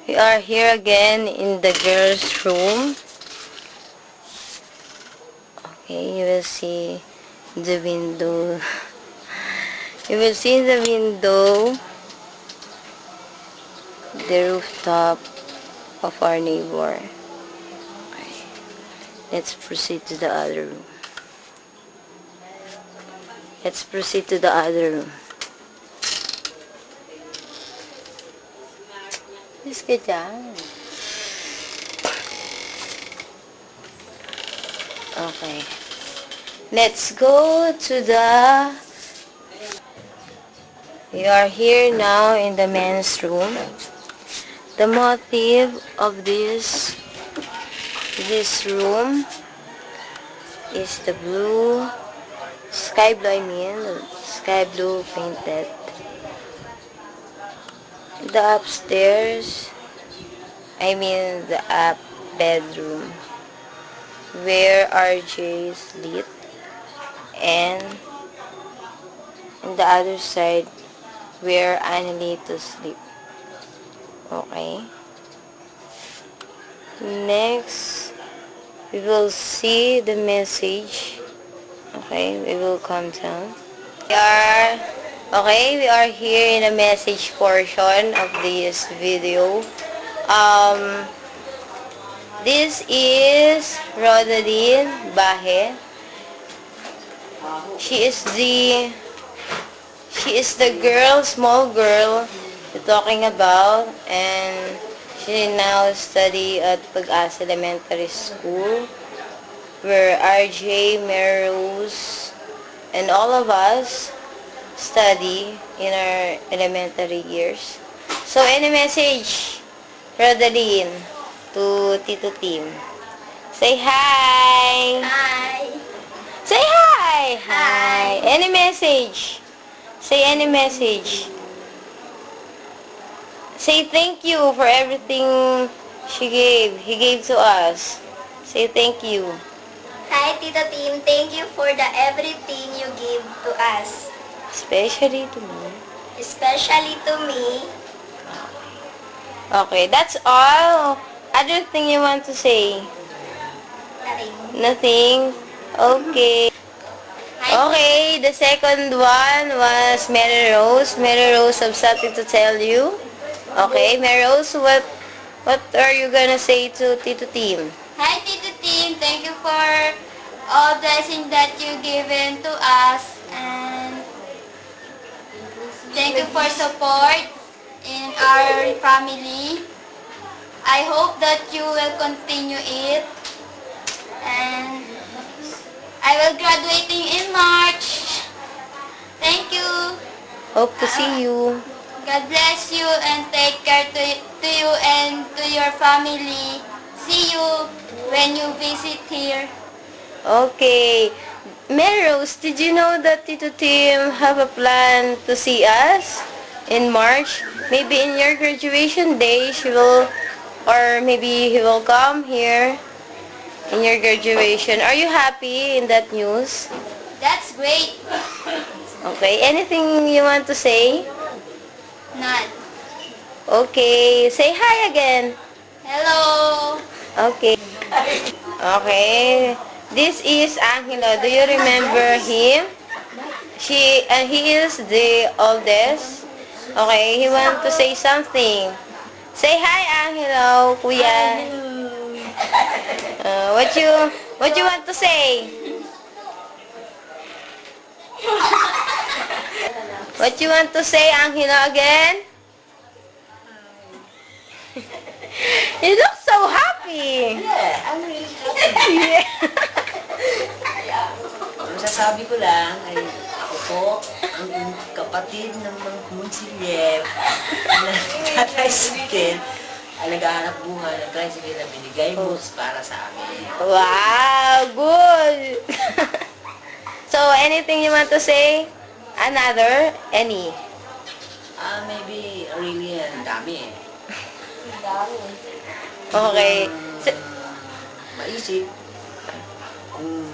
We are here again in the girls' room. Okay, you will see the window. You will see the window, the rooftop of our neighbor. Okay, let's proceed to the other room. Let's proceed to the other room. Yes ka dyan. Okay. Let's go to the... We are here now in the men's room. The motif of this room is the blue, sky blue, sky blue painted. The upstairs, the up bedroom, where RJ sleep, and on the other side, where Annalito sleep. Okay. Next, we will see the message. Okay, we will come down. We are here in the message portion of this video. This is Rodaline Bahe. She is the girl, small girl we're talking about, and she now study at Pag-asa Elementary School, where RJ, Mary Rose, and all of us study in our elementary years. So, any message, Rodaline, to Tito Tim? Say hi! Hi! Say hi! Hi! Any message? Say any message. Say thank you for everything he gave to us. Say thank you. Hi, Tito Tim. Thank you for everything you give to us. Especially to me. Especially to me. Okay, that's all. Other thing you want to say? Nothing. Nothing? Okay. Hi, Okay, the second one was Mary Rose. Mary Rose have something to tell you. Okay, Mary Rose, what are you gonna say to Tito Tim? Hi, Tito Tim. Thank you for all blessings that you given to us, and thank you for support in our family. I hope that you will continue it, and I will graduating in March. Thank you. Hope to see you. God bless you and take care to you and to your family. See you when you visit here. Okay. Mary Rose, did you know that Tito Tim have a plan to see us in March? Maybe in your graduation day, or maybe he will come here in your graduation. Are you happy in that news? That's great. Okay. Anything you want to say? None. Okay. Say hi again. Hello. Okay. Okay. This is Angelo. Do you remember him? He is the oldest. Okay, he want to say something. Say hi, Angelo, kuya. What you want to say? What you want to say, Angelo, again? You look so happy. Yeah, I'm really happy. Yeah. Ang masasabi ko lang ay ako po ang kapatid ng mga konsilyer na tricycle ang naghahanap buhay ng tricycle na binigay mo para sa amin. Wow, good. So, anything you want to say? Another? Any? Maybe really ang dami eh. Okay. Maisip kung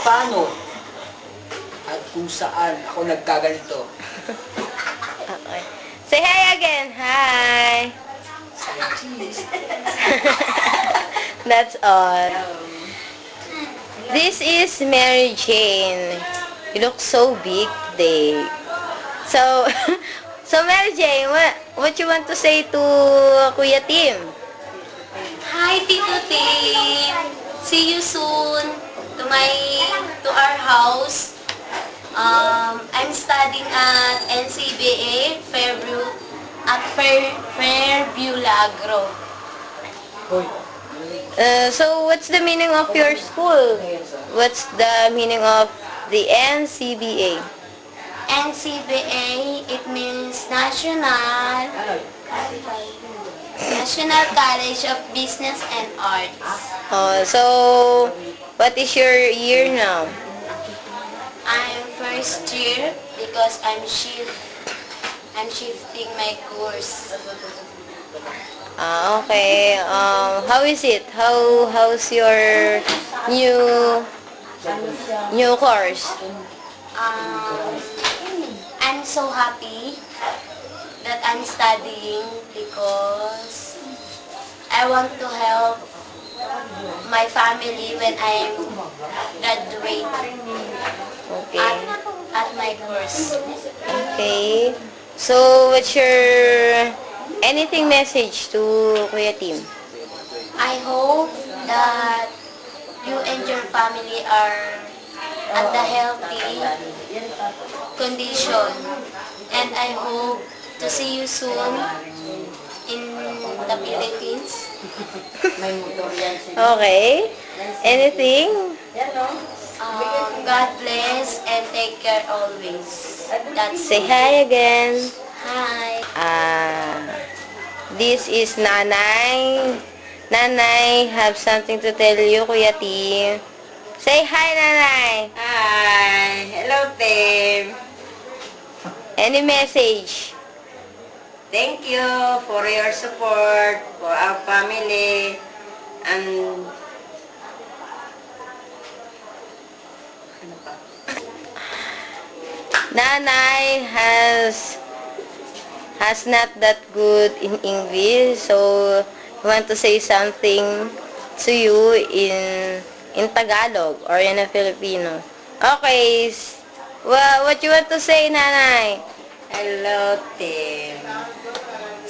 paano at kung saan ako nagkaganito. Okay. Say hi again. Hi. That's all. This is Mary Jane. You look so big today. So, so Mary Jane, what you want to say to Kuya Tim? Hi, Tito Tim. See you soon to our house. I'm studying at NCBA Fairview Lagro. So, what's the meaning of your school? What's the meaning of the NCBA? NCBA, it means National College of Business and Arts. So, what is your year now? I'm first year because I'm shifting my course. Okay. How is it? How's your new course? I'm so happy that I'm studying because I want to help my family when I'm graduate Okay. at my course. Okay. So, what's your anything message to Kuya Tim? I hope that you and your family are at the healthy condition, and I hope to see you soon in the Philippines. Okay. Anything? God bless and take care always. That's Say hi again. hi. This is Nanay. Nanay, have something to tell you, Kuya Tim. Say hi, Nanay. Hi! Hello, Tim! Any message? Thank you for your support for our family and Nanay has not that good in English, so I want to say something to you in Tagalog or in a Filipino. Okay. What you want to say, Nanay? hello, Tim.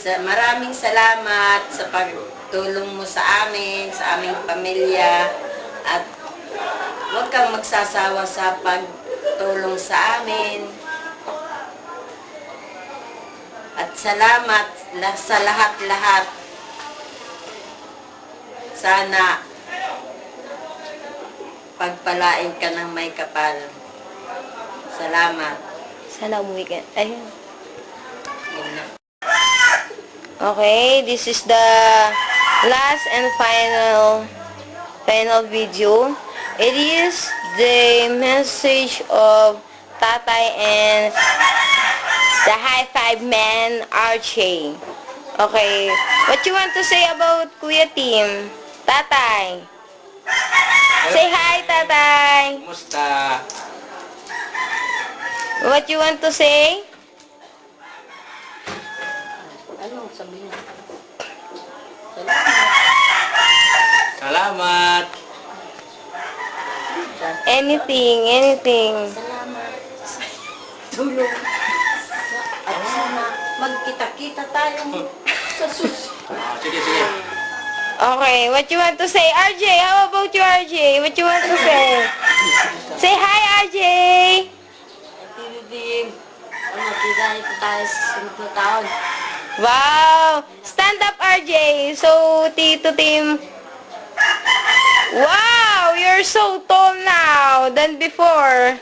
Maraming salamat sa pagtulong mo sa amin, sa aming pamilya, at huwag kang magsasawa sa pagtulong sa amin. At salamat sa lahat-lahat. Sana pagpalain ka ng may kapal. Salamat. Sana umuwi ka. Ayun. Yun na. Okay, this is the last and final video. It is the message of Tatay and the high five man, RJ. Okay, what you want to say about Kuya Tim? Tatay. Say hi, Tatay. Kumusta? What you want to say? Ano sabihin? Salamat! Anything. Tulong. At sana magkita-kita tayo sa susunod. Sige. Okay, what you want to say? RJ, how about you, RJ? What you want to say? Say hi, RJ. Tinitin. Kita tayo sa sunod na taon. Wow! Stand up, RJ. So, Tito Tim. Wow! You're so tall now than before.